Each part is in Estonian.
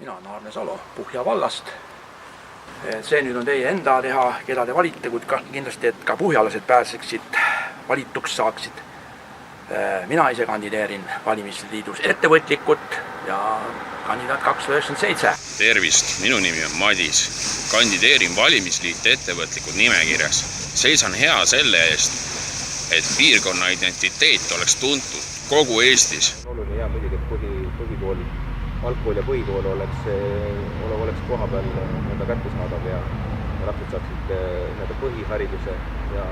mina olen Aarne Salo Puhja vallast. See nüüd on teie enda teha, keda te valite, kuid kindlasti, et ka puhjalased pääseksid, valituks saaksid. Mina ise kandideerin valimisliidus ettevõtlikult ja kandidaat 297. Tervist, minu nimi on Madis. Kandideerin valimisliit ettevõtlikud nimekirjas. Seisan hea selle eest, et piirkonna identiteet oleks tuntud kogu Eestis. Oluline ja muidugi, et põhikool, algkool ja põhikool oleks koha peal kättesaadav ja lapsed saaksid põhihariduse ja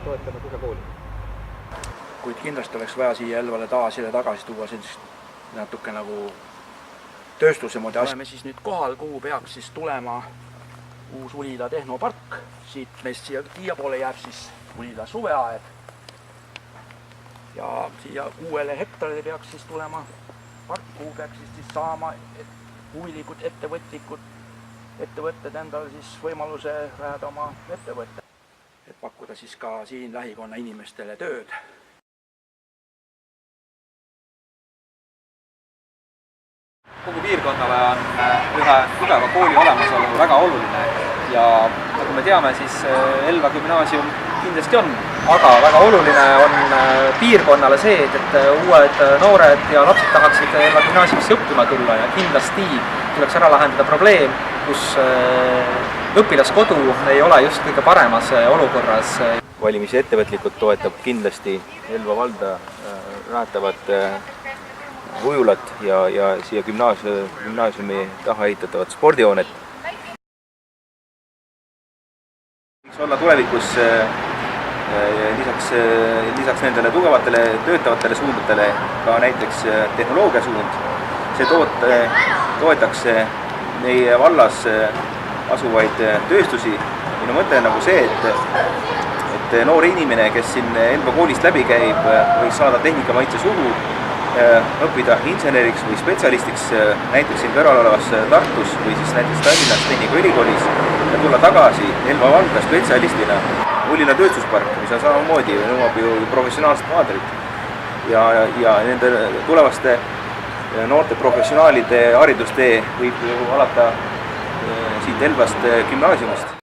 toetame Puhja kooli. Kuid kindlasti oleks vaja siia Elvale tagasi tuua natuke nagu tööstuse moodi. Oleme siis nüüd kohal, kuhu peaks siis tulema uus Ulila tehnopark. Siit meist siia Kiia poole jääb siis Ulila suveaed. Ja siia 6 hektarile peaks siis tulema park, kuhu peaks siis saama huvilikud ettevõtted endale siis võimaluse rajada oma ettevõtte. Et pakkuda siis ka siin lähikonna inimestele tööd. Kogu piirkonnale on ühe tugeva kooli olemasolu väga oluline ja nagu me teame, siis Elva gümnaasium kindlasti on. Aga väga oluline on piirkonnale see, et uued noored ja lapsed tahaksid Elva gümnaasiumisse õppima tulla ja kindlasti tuleks ära lahendada probleem, kus õpilaskodu ei ole just kõige paremas olukorras. Valimise ettevõtlikult toetab kindlasti Elva valda rajatavat ujulat ja siia gümnaasiumi taha ehitatavat spordihoonet. Võiks olla tulevikus lisaks nendele tugevatele töötavatele suundadele ka näiteks tehnoloogiasuund. See toetaks meie vallas asuvaid tööstusi. Minu mõte on nagu see, et noor inimene, kes siin Elva koolist läbi käib, võiks saada tehnikamaitse suhu, õppida inseneriks või spetsialistiks näiteks siin kõrval olevas Tartus või siis näiteks Tallinnas Tehnikaülikoolis ja tulla tagasi Elva valda spetsialistina. Ulila tööstuspark, mis on samamoodi, nõuab ju professionaalset kaadrit ja nende tulevaste noorte professionaalide haridustee võib ju alata siit Elvast gümnaasiumist.